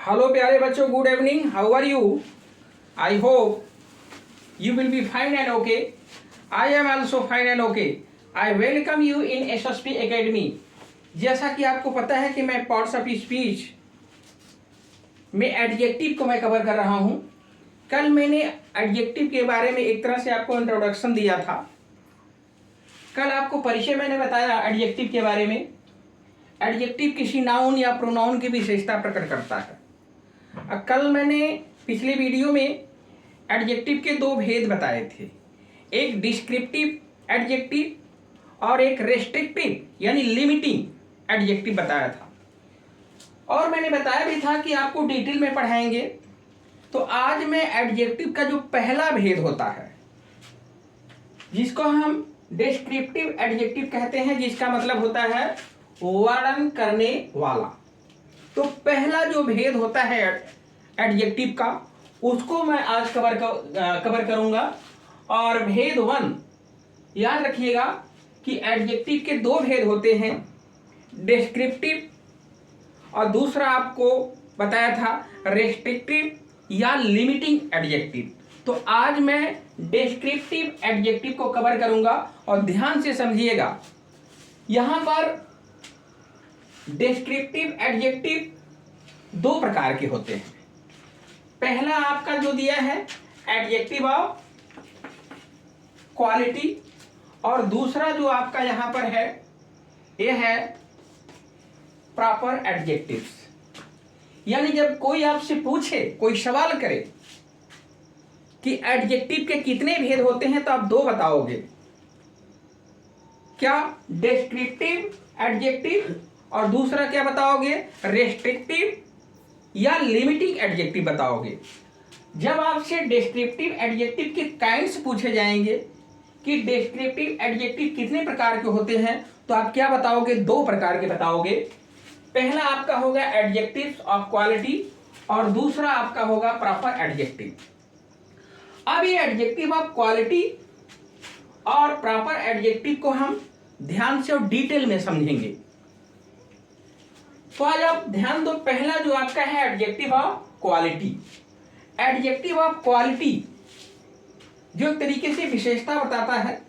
Hello प्यारे बच्चों, good evening. How are you? I hope you will be fine and okay. I am also fine and okay. I welcome you in SSP Academy. जैसा कि आपको पता है कि मैं पार्ट्स ऑफ स्पीच में एडजेक्टिव को मैं कवर कर रहा हूं। कल मैंने एडजेक्टिव के बारे में एक तरह से आपको इंट्रोडक्शन दिया था। कल आपको परिचय मैंने बताया एडजेक्टिव के बारे में। एडजेक्टिव किसी नाउन या प्रोनाउन की विशेषता प्रकट करता है। कल मैंने पिछले वीडियो में एडजेक्टिव के दो भेद बताए थे, एक डिस्क्रिप्टिव एडजेक्टिव और एक रेस्ट्रिक्टिव यानी लिमिटिंग एडजेक्टिव बताया था। और मैंने बताया भी था कि आपको डिटेल में पढ़ाएंगे। तो आज मैं एडजेक्टिव का जो पहला भेद होता है, जिसको हम डिस्क्रिप्टिव एडजेक्टिव कहते हैं, जिसका मतलब होता है वर्णन करने वाला। तो पहला जो भेद होता है एडजेक्टिव का, उसको मैं आज कवर करूंगा। और भेद 1 याद रखिएगा कि एडजेक्टिव के दो भेद होते हैं, डिस्क्रिप्टिव और दूसरा आपको बताया था रेस्ट्रिक्टिव या लिमिटिंग एडजेक्टिव। तो आज मैं डिस्क्रिप्टिव एडजेक्टिव को कवर करूंगा और ध्यान से समझिएगा। यहां पर डिस्क्रिप्टिव एडजेक्टिव दो प्रकार के होते हैं। पहला आपका जो दिया है एडजेक्टिव ऑफ क्वालिटी, और दूसरा जो आपका यहां पर है ये है प्रॉपर एडजेक्टिव्स। यानी जब कोई आपसे पूछे, कोई सवाल करे कि एडजेक्टिव के कितने भेद होते हैं, तो आप दो बताओगे, क्या डिस्क्रिप्टिव एडजेक्टिव और दूसरा क्या बताओगे, रेस्ट्रिक्टिव या लिमिटिंग एडजेक्टिव बताओगे। जब आपसे डिस्क्रिप्टिव एडजेक्टिव के काइंड्स पूछे जाएंगे कि डिस्क्रिप्टिव एडजेक्टिव कितने प्रकार के होते हैं, तो आप क्या बताओगे, दो प्रकार के बताओगे। पहला आपका होगा एडजेक्टिव्स ऑफ क्वालिटी और दूसरा आपका होगा प्रॉपर एडजेक्टिव। अब ये एडजेक्टिव ऑफ क्वालिटी और प्रॉपर एडजेक्टिव को हम ध्यान से और डिटेल में समझेंगे। तो आज आप ध्यान दो, पहला जो आपका है adjective of quality. Adjective of quality जो एक तरीके से विशेषता बताता है,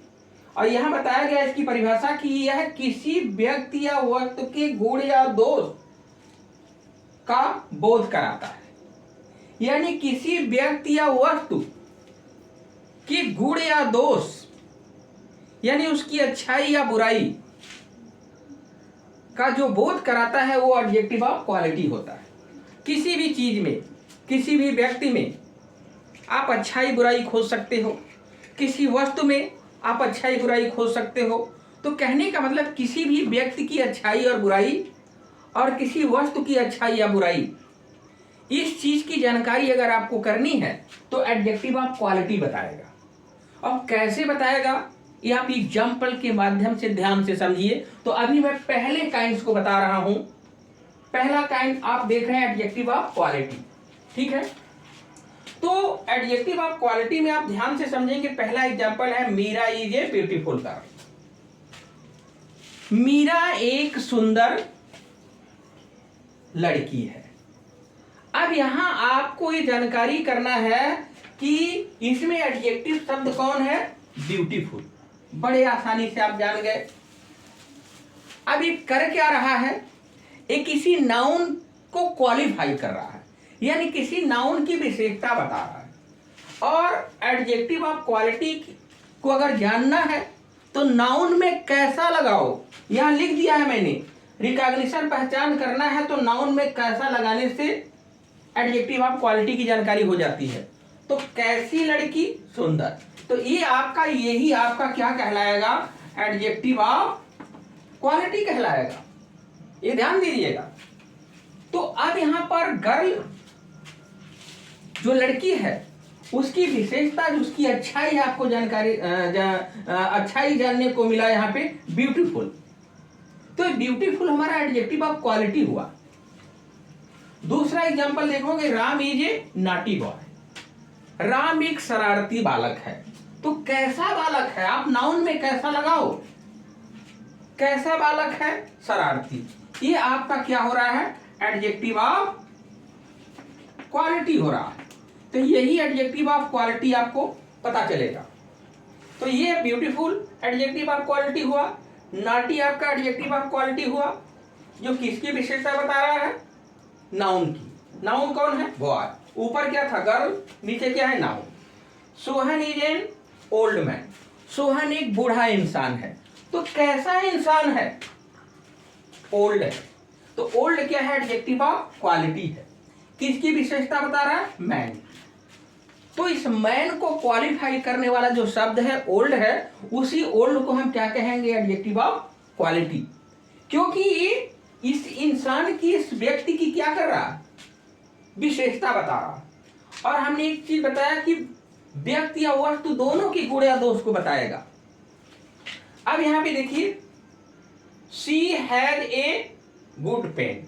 और यहां बताया गया इसकी परिभाषा कि यह किसी व्यक्ति या वस्तु के गुण या दोष का बोध कराता है। यानी किसी व्यक्ति या वस्तु की गुण या दोष, यानी उसकी अच्छाई या बुराई का जो बोध कराता है, वो एडजेक्टिव ऑफ क्वालिटी होता है। किसी भी चीज में, किसी भी व्यक्ति में आप अच्छाई बुराई खोज सकते हो, किसी वस्तु में आप अच्छाई बुराई खोज सकते हो। तो कहने का मतलब किसी भी व्यक्ति की अच्छाई और बुराई और किसी वस्तु की अच्छाई या बुराई, इस चीज की जानकारी अगर आपको करनी है तो एडजेक्टिव ऑफ क्वालिटी बताएगा। और कैसे बताएगा, ये आप एग्जाम्पल के माध्यम से ध्यान से समझिए। तो अभी मैं पहले काइंड्स को बता रहा हूं। पहला काइंड आप देख रहे हैं एडजेक्टिव ऑफ क्वालिटी, ठीक है। तो एडजेक्टिव ऑफ क्वालिटी में आप ध्यान से समझेंगे। पहला एग्जाम्पल है Meera is a beautiful girl. Meera एक सुंदर लड़की है। अब यहां आपको ये जानकारी करना है कि इसमें एडजेक्टिव शब्द कौन है, ब्यूटीफुल। बड़े आसानी से आप जान गए। अब ये कर क्या रहा है, ये किसी नाउन को क्वालिफाई कर रहा है, यानी किसी नाउन की विशेषता बता रहा है। और एडजेक्टिव ऑफ क्वालिटी को अगर जानना है तो नाउन में कैसा लगाओ, यहां लिख दिया है मैंने। रिकॉग्निशन पहचान करना है तो नाउन में कैसा लगाने से एडजेक्टिव ऑफ क्वालिटी की जानकारी हो जाती है। तो कैसी लड़की, सुंदर। तो ये आपका, यही आपका क्या कहलाएगा, एडजेक्टिव ऑफ क्वालिटी कहलाएगा। ये ध्यान दीजिएगा। तो अब यहां पर गर्ल जो लड़की है, उसकी विशेषता, उसकी अच्छाई आपको जानकारी अच्छाई जानने को मिला यहां पे ब्यूटीफुल। तो ब्यूटीफुल हमारा एडजेक्टिव ऑफ क्वालिटी हुआ। दूसरा एग्जांपल देखोगे, Ram is a naughty boy. Ram एक शरारती बालक है। तो कैसा बालक है, आप नाउन में कैसा लगाओ, कैसा बालक है, शरारती। ये आपका क्या हो रहा है, एडजेक्टिव ऑफ क्वालिटी हो रहा है, तो यही एडजेक्टिव ऑफ क्वालिटी आपको पता चलेगा। तो ये ब्यूटीफुल एडजेक्टिव ऑफ क्वालिटी हुआ, नॉटी आपका एडजेक्टिव ऑफ क्वालिटी हुआ, जो किसकी विशेषता बता रहा है, नाउन की। नाउन कौन है, बॉय, ऊपर क्या था गर्ल, नीचे क्या है noun. Sohan is an old man, Sohan एक बूढ़ा इंसान है। तो कैसा इंसान है, ओल्ड है। तो ओल्ड क्या है, एडजेक्टिव ऑफ क्वालिटी है। किसकी विशेषता बता रहा है, मैन। तो इस मैन को क्वालिफाई करने वाला जो शब्द है ओल्ड है, उसी ओल्ड को हम क्या कहेंगे, एडजेक्टिव ऑफ क्वालिटी। क्योंकि ये इस इंसान की, इस व्यक्ति की क्या कर रहा है, विशेषता बता रहा। और हमने एक चीज बताया कि व्यक्ति या वस्तु दोनों की गुण या दोष को बताएगा। अब यहां पे देखिए, she has a good pen,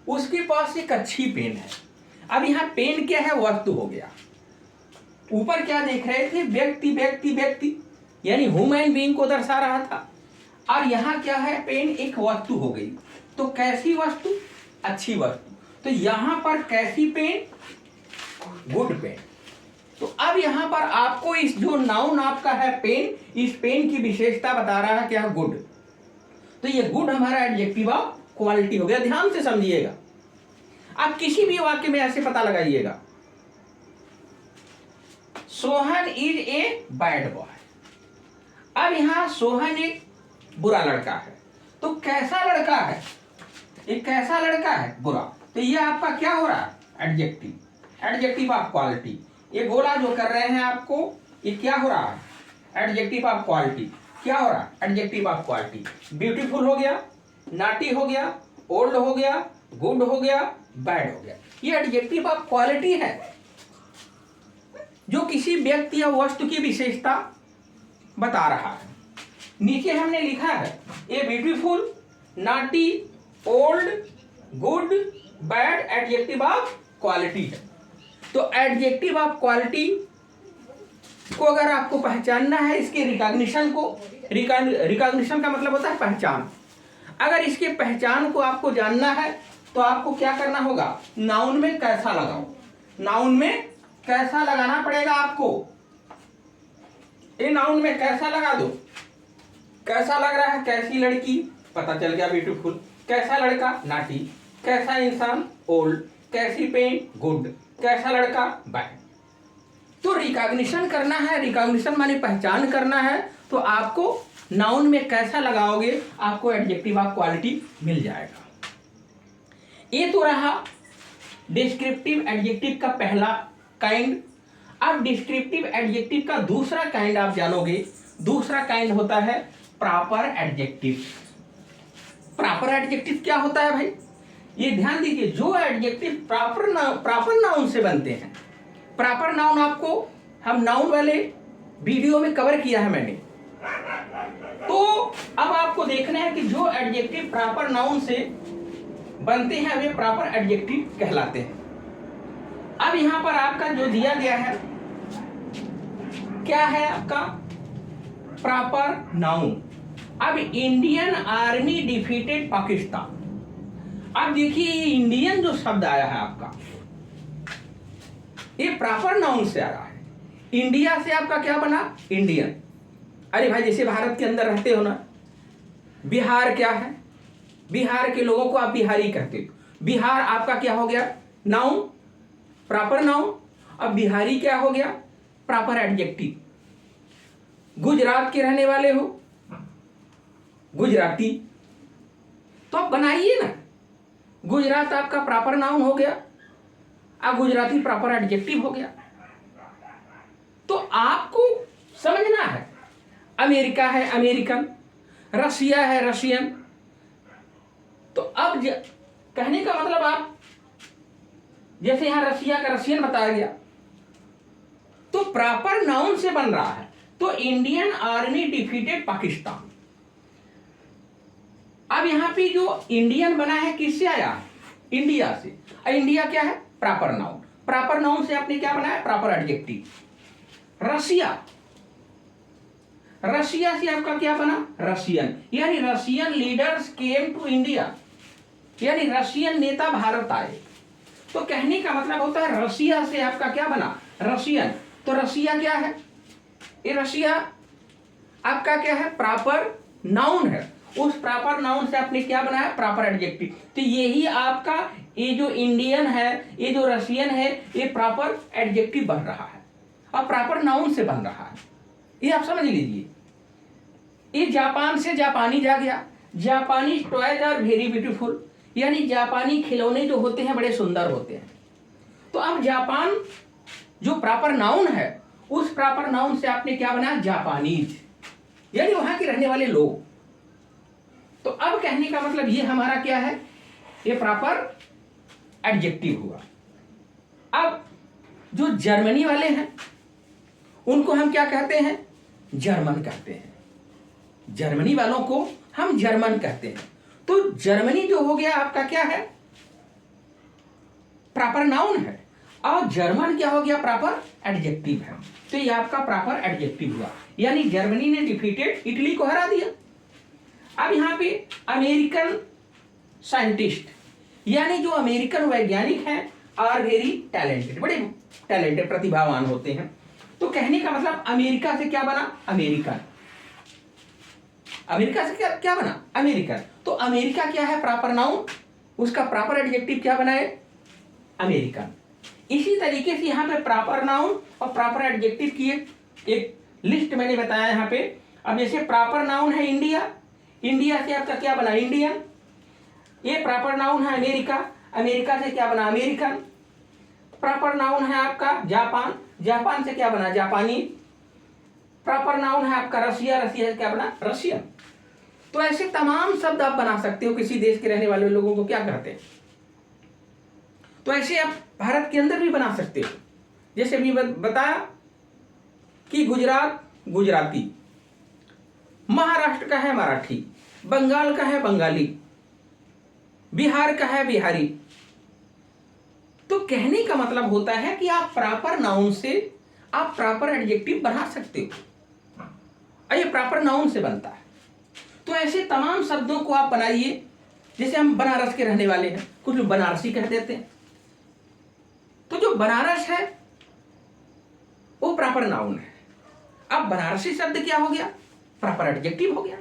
उसके पास एक अच्छी पेन है। अब यहां पेन क्या है, वस्तु हो गया। ऊपर क्या देख रहे थे, व्यक्ति व्यक्ति व्यक्ति, यानी ह्यूमन बीइंग को दर्शा रहा था। और यहां क्या है, पेन एक वस्तु हो गई। तो कैसी वस्तु, अच्छी वस्तु। तो यहां पर कैसी पेन, गुड पेन। तो अब यहां पर आपको इस जो नाउन आपका है पेन, इस पेन की विशेषता बता रहा है क्या, गुड। तो ये गुड हमारा एडजेक्टिव ऑफ क्वालिटी हो गया। ध्यान से समझिएगा, आप किसी भी वाक्य में ऐसे पता लगाइएगा। Sohan is a bad boy. अब यहां सोहन एक बुरा लड़का है। तो कैसा लड़का है, एक कैसा लड़का है, बुरा। तो ये आपका क्या हो रहा है, एडजेक्टिव, एडजेक्टिव ऑफ क्वालिटी। ये गोला जो कर रहे हैं आपको, ये क्या हो रहा है, एडजेक्टिव ऑफ क्वालिटी। क्या हो रहा है, एडजेक्टिव ऑफ क्वालिटी। ब्यूटीफुल हो गया, नॉटी हो गया, ओल्ड हो गया, गुड हो गया, बैड हो गया। ये एडजेक्टिव ऑफ क्वालिटी है, जो किसी व्यक्ति या वस्तु की विशेषता बता रहा है। नीचे हमने लिखा है, a beautiful, naughty, old, good, bad adjective of quality है। तो एडजेक्टिव ऑफ क्वालिटी को अगर आपको पहचानना है, इसके रिकॉग्निशन को, रिकॉग्निशन का मतलब होता है पहचान। अगर इसके पहचान को आपको जानना है तो आपको क्या करना होगा, नाउन में कैसा लगाओ, नाउन में कैसा लगाना पड़ेगा आपको। ये नाउन में कैसा लगा दो, कैसा लग रहा है, कैसी लड़की, पता चल गया ब्यूटीफुल। कैसा लड़का, नाटी। कैसा इंसान, ओल्ड। कैसी पेन, गुड। कैसा लड़का, बैड। तो रिकॉग्निशन करना है, रिकॉग्निशन माने पहचान करना है, तो आपको नाउन में कैसा लगाओगे, आपको एडजेक्टिव ऑफ क्वालिटी मिल जाएगा। ये तो रहा डिस्क्रिप्टिव एडजेक्टिव का पहला काइंड। अब डिस्क्रिप्टिव एडजेक्टिव का दूसरा काइंड आप जानोगे। दूसरा काइंड होता है प्रॉपर एडजेक्टिव। प्रॉपर एडजेक्टिव क्या होता है भाई, ये ध्यान दीजिए। जो एडजेक्टिव प्रॉपर नाउन से बनते हैं। प्रॉपर नाउन आपको हम नाउन वाले वीडियो में कवर किया है मैंने। तो अब आपको देखना है कि जो एडजेक्टिव प्रॉपर नाउन से बनते हैं वे प्रॉपर एडजेक्टिव कहलाते हैं। अब यहां पर आपका जो दिया गया है क्या है, आपका प्रॉपर नाउन। अब इंडियन आर्मी डिफीटेड पाकिस्तान। अब देखिए ये इंडियन जो शब्द आया है आपका, ये प्रॉपर नाउन से आ रहा है। इंडिया से आपका क्या बना, इंडियन। अरे भाई जैसे भारत के अंदर रहते हो ना, बिहार क्या है, बिहार के लोगों को आप बिहारी कहते हो। बिहार आपका क्या हो गया, नाउन, प्रॉपर नाउन। अब बिहारी क्या हो गया, प्रॉपर एडजेक्टिव। गुजरात के रहने वाले हो, गुजराती। तो आप बनाइए ना, गुजरात आपका प्रॉपर नाउन हो गया, अब गुजराती प्रॉपर एडजेक्टिव हो गया। तो आपको समझना है, अमेरिका है अमेरिकन, रशिया है रशियन। तो अब कहने का मतलब आप जैसे यहां रशिया का रशियन बताया गया, तो प्रॉपर नाउन से बन रहा है। तो इंडियन आर्मी डिफीटेड पाकिस्तान। अब यहां पे जो इंडियन बना है किससे आया, इंडिया से। इंडिया क्या है, प्रॉपर नाउन। प्रॉपर नाउन से आपने क्या बनाया, प्रॉपर एडजेक्टिव। रशिया, रशिया से आपका क्या बना, रशियन। यानी Russian leaders came to India, यानी रशियन नेता भारत आए। तो कहने का मतलब होता है रसिया से आपका क्या बना, रशियन। तो रसिया क्या है, ये रसिया आपका क्या है, प्रॉपर नाउन है। उस प्रॉपर नाउन से आपने क्या बनाया, प्रॉपर एडजेक्टिव। तो यही आपका ये जो इंडियन है, ये जो रशियन है, ये प्रॉपर एडजेक्टिव बन रहा है और प्रॉपर नाउन से बन रहा है। ये आप समझ लीजिए। ये जापान से जापानीज आ गया। जापानी टॉयज आर वेरी ब्यूटीफुल, यानी जापानी खिलौने जो होते हैं बड़े सुंदर होते हैं। तो अब जापान जो प्रॉपर नाउन है, उस प्रॉपर नाउन से आपने क्या बनाया, जापानीज, यानी वहां के रहने वाले लोग। तो अब कहने का मतलब ये हमारा क्या है, ये प्रॉपर एडजेक्टिव हुआ। अब जो जर्मनी वाले हैं उनको हम क्या कहते हैं, जर्मन कहते हैं। जर्मनी वालों को हम जर्मन कहते हैं। तो जर्मनी जो हो गया आपका क्या है, प्रॉपर नाउन है, और जर्मन क्या हो गया, प्रॉपर एडजेक्टिव है। तो ये आपका प्रॉपर एडजेक्टिव हुआ, यानी जर्मनी ने डिफीटेड इटली को हरा दिया। अब यहां पे अमेरिकन साइंटिस्ट, यानी जो अमेरिकन वैज्ञानिक हैं, आर वेरी टैलेंटेड, बड़े टैलेंटेड प्रतिभावान होते हैं। तो कहने का मतलब अमेरिका से क्या बना, अमेरिकन। अमेरिका से क्या क्या बना, अमेरिकन। तो अमेरिका क्या है, प्रॉपर नाउन, उसका प्रॉपर एडजेक्टिव क्या बना है, अमेरिकन। इसी तरीके से यहाँ पे प्रॉपर नाउन और प्रॉपर एडजेक्टिव की एक लिस्ट मैंने बताया यहाँ पे। अब जैसे प्रॉपर नाउन है इंडिया, इंडिया से आपका क्या बना, इंडियन। ये प्रॉपर नाउन है अमेरिका, अमेरिका से क्या बना, अमेरिकन। प्रॉपर नाउन है आपका जापान, जापान से क्या बना, जापानी। प्रॉपर नाउन है आपका रसिया, रसिया से क्या बना, रशियन। तो ऐसे तमाम शब्द आप बना सकते हो, किसी देश के रहने वाले लोगों को क्या कहते हैं। तो ऐसे आप भारत के अंदर भी बना सकते हो। जैसे अभी बताया कि गुजरात गुजराती, महाराष्ट्र का है मराठी, बंगाल का है बंगाली, बिहार का है बिहारी। तो कहने का मतलब होता है कि आप प्रॉपर नाउन से आप प्रॉपर एडजेक्टिव बना सकते हो, और ये प्रॉपर नाउन से बनता है। तो ऐसे तमाम शब्दों को आप बनाइए। जैसे हम बनारस के रहने वाले हैं, कुछ लोग बनारसी कह देते हैं। तो जो बनारस है वो प्रॉपर नाउन है। अब बनारसी शब्द क्या हो गया, प्रॉपर एडजेक्टिव हो गया।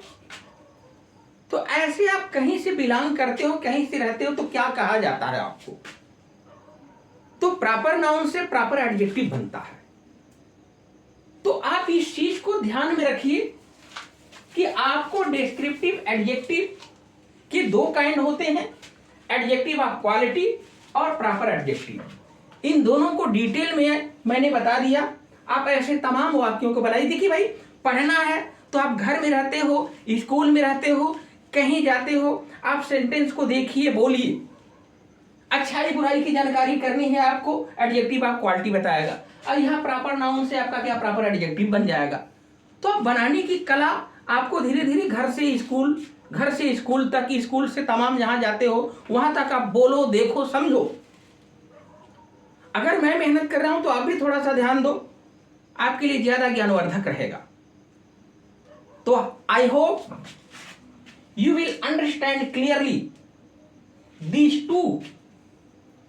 तो ऐसे आप कहीं से बिलोंग करते हो, कहीं से रहते हो, तो क्या कहा जाता है आपको, तो प्रॉपर नाउन से प्रॉपर एडजेक्टिव बनता है। तो आप इस चीज को ध्यान में रखिए कि आपको डिस्क्रिप्टिव एडजेक्टिव के दो काइंड होते हैं, एडजेक्टिव ऑफ क्वालिटी और प्रॉपर एडजेक्टिव। इन दोनों को डिटेल में मैंने बता दिया। आप ऐसे तमाम वाक्यों को बनाइए। देखिए भाई, पढ़ना है तो आप घर में रहते हो, स्कूल में रहते हो, कहीं जाते हो, आप सेंटेंस को देखिए, बोलिए। अच्छाई बुराई की जानकारी करनी है आपको, एडजेक्टिव ऑफ क्वालिटी बताएगा, और यहाँ प्रॉपर नाउन से आपका क्या, प्रॉपर एडजेक्टिव बन जाएगा। तो अब बनाने की कला आपको धीरे धीरे घर से स्कूल तक, स्कूल से तमाम जहां जाते हो वहां तक आप बोलो, देखो, समझो। अगर मैं मेहनत कर रहा हूं तो आप भी थोड़ा सा ध्यान दो, आपके लिए ज्यादा ज्ञानवर्धक रहेगा। तो I hope you will understand clearly these two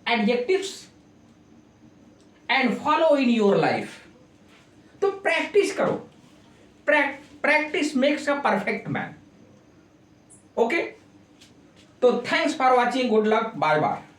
adjectives and follow in your life. तो प्रैक्टिस करो, practice makes a perfect man. Okay, तो thanks for watching, good luck, bye bye.